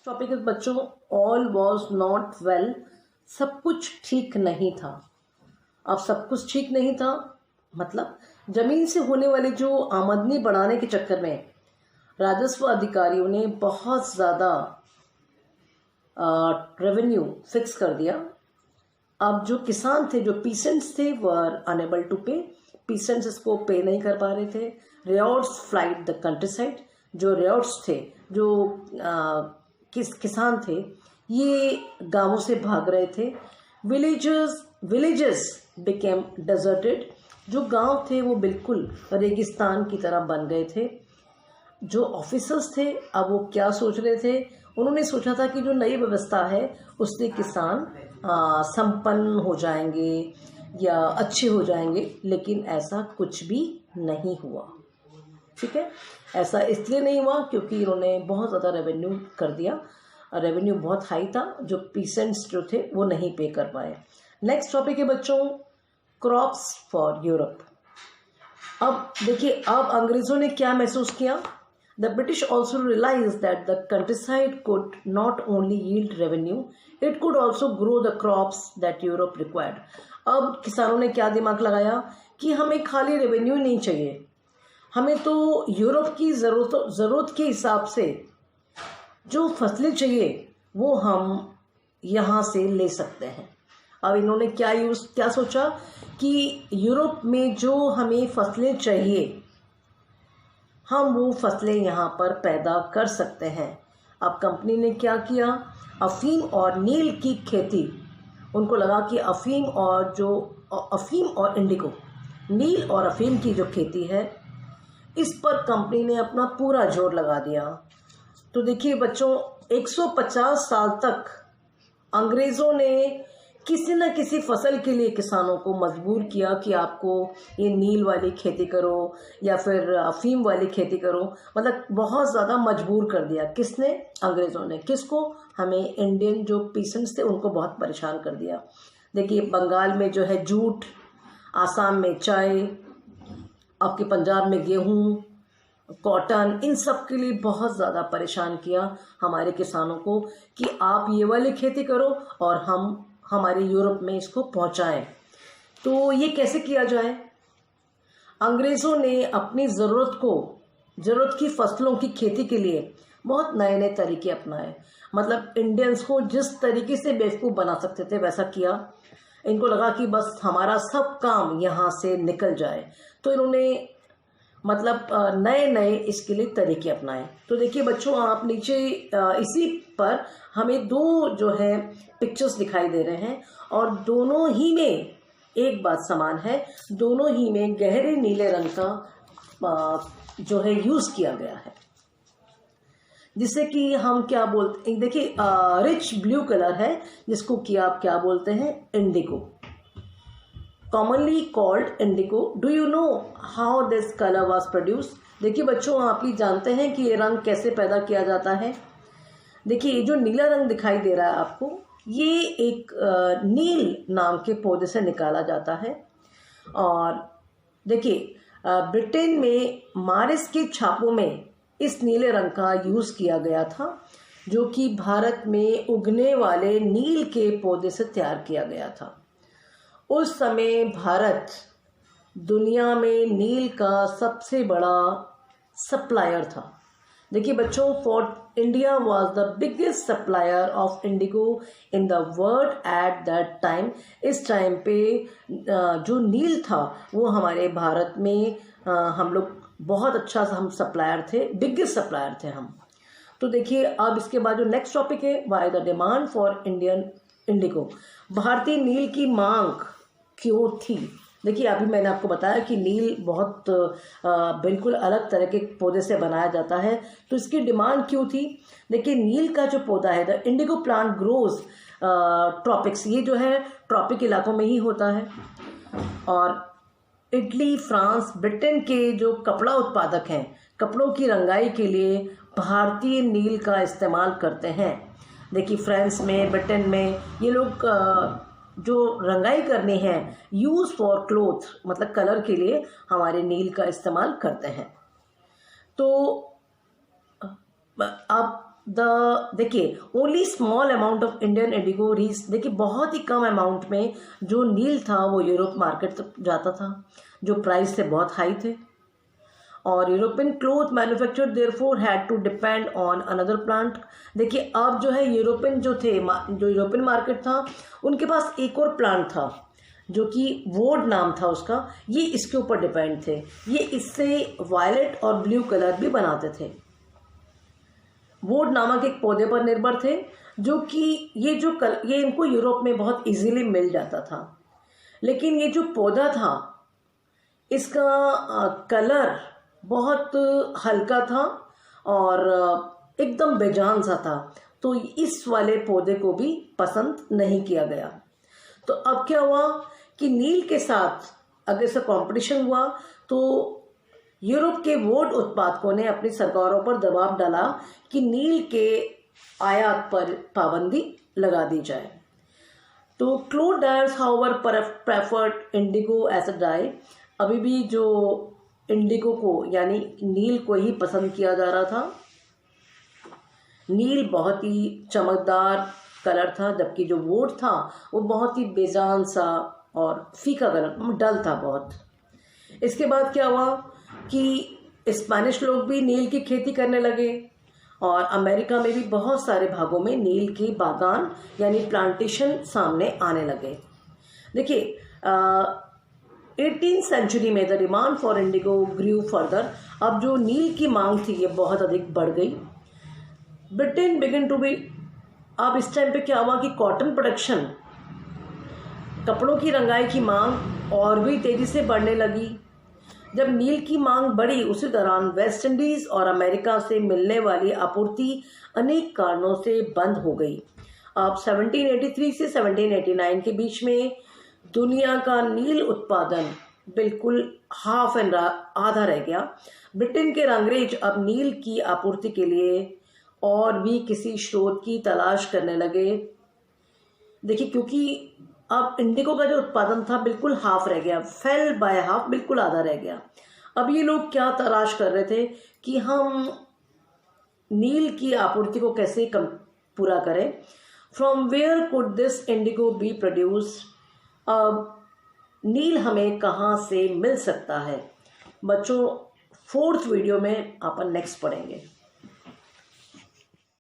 Topic is बच्चों, all was not well. सब कुछ ठीक नहीं था। अब सब कुछ ठीक नहीं था मतलब जमीन से होने वाली जो आमदनी बढ़ाने के चक्कर में राजस्व अधिकारियों ने बहुत ज़्यादा रेवेन्यू फिक्स कर दिया। अब जो किसान थे, जो पीसेंट्स थे, वर अनेबल टू पे। पीसेंट्स इसको पे नहीं कर पा रहे थे। रियॉर्ड्स फ्लाइट द कंट्री साइड। जो रियॉर्ड्स थे, जो किसान थे, ये गांवों से भाग रहे थे। Villages became deserted. जो गांव थे वो बिल्कुल रेगिस्तान की तरह बन गए थे। जो ऑफिसर्स थे, अब वो क्या सोच रहे थे? उन्होंने सोचा था कि जो नई व्यवस्था है उससे किसान संपन्न हो जाएंगे या अच्छे हो जाएंगे, लेकिन ऐसा कुछ भी नहीं हुआ। ठीक है, ऐसा इसलिए नहीं हुआ क्योंकि इन्होंने बहुत ज़्यादा रेवेन्यू कर दिया। रेवेन्यू बहुत हाई था, जो पीसेंट्स जो थे वो नहीं पे कर पाए। नेक्स्ट टॉपिक है बच्चों, क्रॉप्स फॉर यूरोप। अब देखिए, अब अंग्रेजों ने क्या महसूस किया? The British also realized that the countryside could not only yield revenue, it could also grow the crops that Europe required. अब किसानों ने क्या दिमाग लगाया कि हमें खाली रेवेन्यू नहीं चाहिए, हमें तो यूरोप की ज़रूरत के हिसाब से जो फसलें चाहिए वो हम यहाँ से ले सकते हैं। अब इन्होंने क्या सोचा कि यूरोप में जो हमें फसलें चाहिए हम वो फसलें यहाँ पर पैदा कर सकते हैं। अब कंपनी ने क्या किया? अफीम और नील की खेती, उनको लगा कि अफीम और इंडिगो, नील और अफीम की जो खेती है इस पर कंपनी ने अपना पूरा जोर लगा दिया। तो देखिए बच्चों, 150 साल तक अंग्रेज़ों ने किसी न किसी फसल के लिए किसानों को मजबूर किया कि आपको ये नील वाली खेती करो या फिर अफीम वाली खेती करो। मतलब बहुत ज़्यादा मजबूर कर दिया। किसने? अंग्रेज़ों ने। किसको? हमें इंडियन जो पीसेंट्स थे उनको बहुत परेशान कर दिया। देखिए, बंगाल में जो है जूट, आसाम में चाय, आपके पंजाब में गेहूँ, कॉटन, इन सब के लिए बहुत ज़्यादा परेशान किया हमारे किसानों को कि आप ये वाली खेती करो और हम हमारे यूरोप में इसको पहुंचाएं। तो ये कैसे किया जाए? अंग्रेज़ों ने अपनी ज़रूरत की फसलों की खेती के लिए बहुत नए नए तरीके अपनाए। मतलब इंडियंस को जिस तरीके से बेवकूफ़ बना सकते थे वैसा किया। इनको लगा कि बस हमारा सब काम यहाँ से निकल जाए, तो इन्होंने मतलब नए नए इसके लिए तरीके अपनाए। तो देखिए बच्चों, आप नीचे इसी पर हमें दो जो है पिक्चर्स दिखाई दे रहे हैं और दोनों ही में एक बात समान है, दोनों ही में गहरे नीले रंग का जो है यूज़ किया गया है, जिससे कि हम क्या बोलते हैं? देखिए, रिच ब्लू कलर है जिसको कि आप क्या बोलते हैं? Indigo, commonly called indigo. Do you know how this color was produced? देखिए बच्चों, आप ही जानते हैं कि ये रंग कैसे पैदा किया जाता है। देखिए, ये जो नीला रंग दिखाई दे रहा है आपको, ये एक नील नाम के पौधे से निकाला जाता है। और देखिए, ब्रिटेन में मारिस के छापों में इस नीले रंग का यूज़ किया गया था, जो कि भारत में उगने वाले नील के पौधे से तैयार किया गया था। उस समय भारत दुनिया में नील का सबसे बड़ा सप्लायर था। देखिए बच्चों, India was the biggest supplier of Indigo in the world at that time. इस टाइम पे जो नील था वो हमारे भारत में हम लोग बहुत अच्छा सा हम सप्लायर थे, बिगेस्ट सप्लायर थे हम। तो देखिए, अब इसके बाद जो नेक्स्ट टॉपिक है, why the demand for Indian Indigo. भारतीय नील की मांग क्यों थी? देखिए, अभी मैंने आपको बताया कि नील बहुत बिल्कुल अलग तरह के पौधे से बनाया जाता है, तो इसकी डिमांड क्यों थी? देखिए, नील का जो पौधा है, the Indigo plant grows tropics, ये जो है ट्रॉपिक इलाकों में ही होता है। और इटली, फ्रांस, ब्रिटेन के जो कपड़ा उत्पादक हैं, कपड़ों की रंगाई के लिए भारतीय नील का इस्तेमाल करते हैं। देखिए, फ्रांस में, ब्रिटेन में ये लोग जो रंगाई करनी है, यूज़ फॉर क्लोथ, मतलब कलर के लिए हमारे नील का इस्तेमाल करते हैं। तो अब देखिए only small amount of Indian Indigo reach, देखिए बहुत ही कम अमाउंट में जो नील था वो यूरोप मार्केट तक जाता था, जो प्राइस थे बहुत हाई थे। और European cloth manufacture therefore had to depend on another plant. देखिए अब जो है यूरोपियन जो यूरोपियन मार्केट था उनके पास एक और प्लांट था जो कि वोड नाम था उसका, ये इसके ऊपर डिपेंड थे। ये इससे वायलेट और ब्लू कलर भी बनाते थे। वोड नामक एक पौधे पर निर्भर थे जो कि ये इनको यूरोप में बहुत इजीली मिल जाता था। लेकिन ये जो पौधा था इसका कलर बहुत हल्का था और एकदम बेजान सा था, तो इस वाले पौधे को भी पसंद नहीं किया गया। तो अब क्या हुआ कि नील के साथ अगर इसका कंपटीशन हुआ तो यूरोप के वोड उत्पादकों ने अपनी सरकारों पर दबाव डाला कि नील के आयात पर पाबंदी लगा दी जाए। तो cloth dyers however preferred indigo as a dye. अभी भी जो इंडिगो को यानी नील को ही पसंद किया जा रहा था। नील बहुत ही चमकदार कलर था, जबकि जो वोड था वो बहुत ही बेजान सा और फीका कलर, डल था बहुत। इसके बाद क्या हुआ कि स्पेनिश लोग भी नील की खेती करने लगे और अमेरिका में भी बहुत सारे भागों में नील के बागान यानी प्लांटेशन सामने आने लगे। देखिए 18th सेंचुरी में the demand for indigo grew further. अब जो नील की मांग थी ये बहुत अधिक बढ़ गई। ब्रिटेन बिगिन टू बी, अब इस टाइम पे क्या हुआ कि कॉटन प्रोडक्शन, कपड़ों की रंगाई की मांग और भी तेजी से बढ़ने लगी। जब नील की मांग बढ़ी उसी दौरान वेस्ट इंडीज और अमेरिका से मिलने वाली आपूर्ति अनेक कारणों से बंद हो गई। अब 1783 से 1789 के बीच में दुनिया का नील उत्पादन बिल्कुल आधा रह गया। ब्रिटेन के अंग्रेज अब नील की आपूर्ति के लिए और भी किसी स्रोत की तलाश करने लगे। देखिए क्योंकि अब इंडिगो का जो उत्पादन था बिल्कुल हाफ रह गया, फेल बाय हाफ, बिल्कुल आधा रह गया। अब ये लोग क्या तलाश कर रहे थे कि हम नील की आपूर्ति को कैसे पूरा करें। From where could this indigo be produce, अब नील हमें कहाँ से मिल सकता है। बच्चों 4th वीडियो में अपन नेक्स्ट पढ़ेंगे।